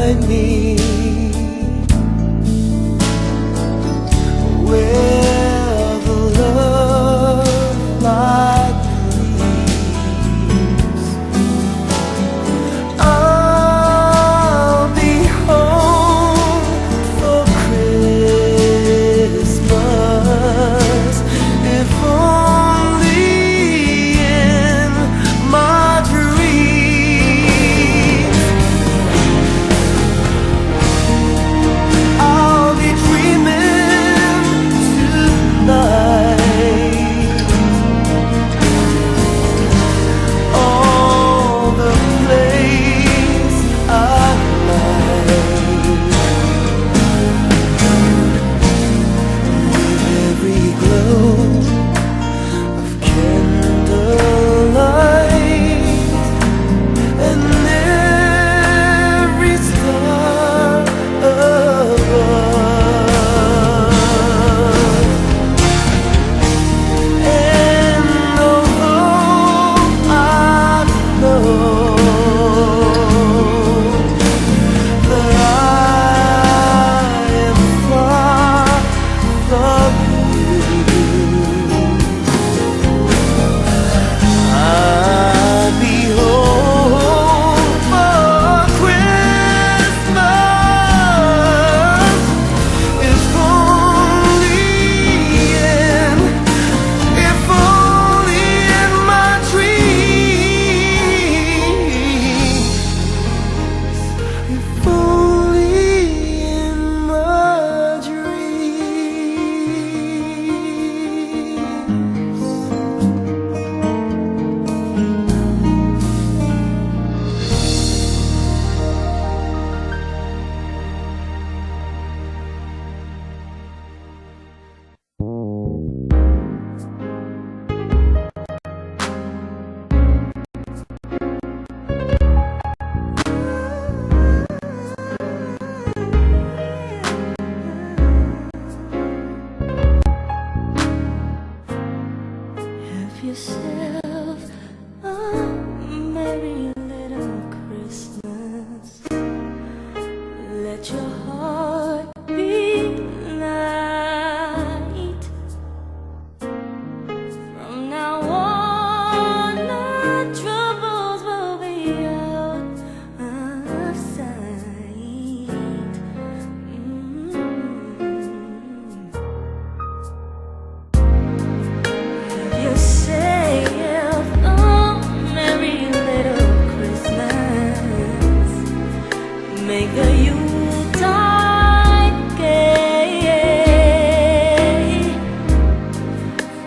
find me where the love light gleams. I'll be home for Christmas, if only in my dreams. I'll be dreaming tonight, all the place I like, with every glow of candlelight and every star above. And although I know that I am far from you, I'll be home for Christmas, if only in my dreams, if only in my Have yourself a merry little Christmas. Let your heart be light. From now on, our troubles will be out of sight. Yourself a merry little Christmas. Make the Yuletide gay.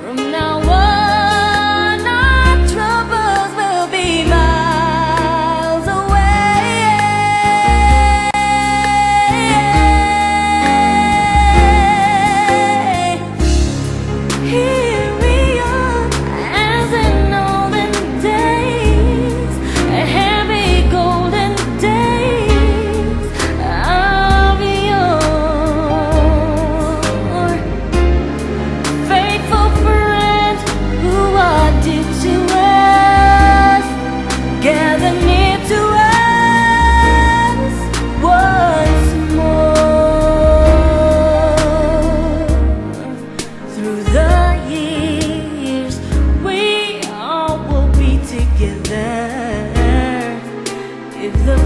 From now on, our troubles will be miles away. Here we are, as in olden days, happy golden days of yore. Faithful friends who are dear to us, gather near to us once more. Through the years, we all will be together, if the